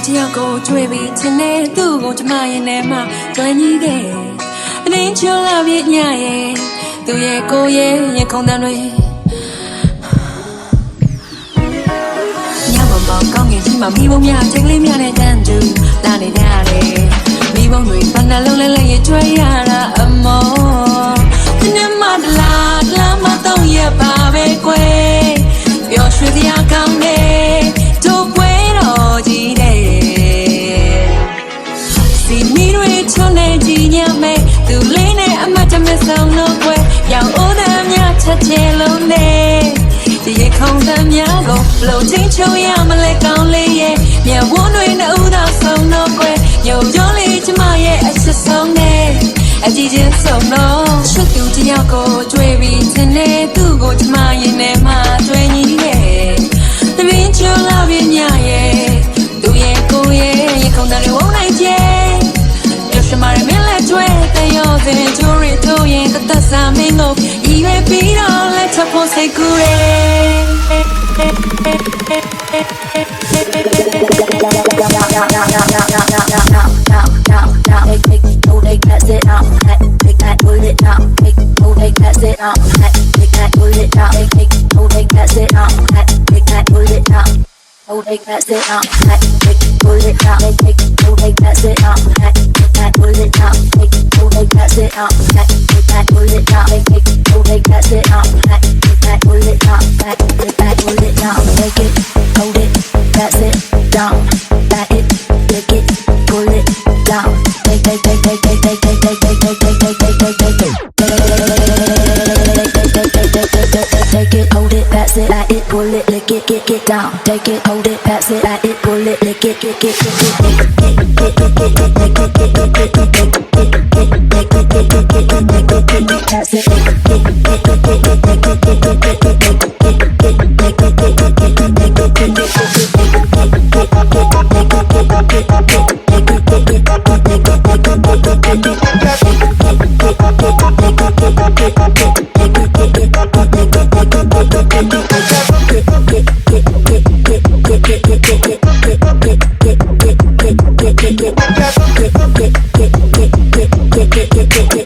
只要够追比前内度够这么一年嘛，专一的，你就老别伢耶，都也够也空单位。nhà bom bom con nghe chỉ mà mi bông nhà chắc lấy nhà này đàn du là này đà đấy mi bông người fan là lâu lên lên chơi à là âm mơ thế nên mà là mà tao ye ba về quê biểu suy đi ăn cơm nè cho quê đó gì đấy si mi nuôi cho nên chỉ nhà mẹ từ lấy này ăn mà chăm mẹ sao nó quê giàu ố đam nhà chặt chẽ lâu nè thì không tham nhớ gồm lâu chính châu ya mà lại còn ly ye nhà vốn nuôi nấu đào sông nó quê nhiều gió ly chứ mà ye anh sẽ sống nè anh chỉ biết sống nó suốt tiêu chỉ nhau cô chơi vì thế nè tu cô chứ mà ye nè mà chơi nhí ye tại vì chưa là biết nhà ye tu ye cô ye không đợi vốn này ye điều gì mà mình lại chơi tay yo thế nên chơi rồi thôi ye tất cả sao mình ngốc ý về bí đó lại chấp nhận say cure Take that sit down, pull it down, take that sit down, pull it down, take that sit down, pull it down, take that sit down, pull it down, pull it down, make it, hold it, that's it, down, back it, lick it, pull it down, take it, hold it, that's it, back it, pull it, lick it, get down, take it, hold it, pass it, back it, pull it, lick it, get pass it. Get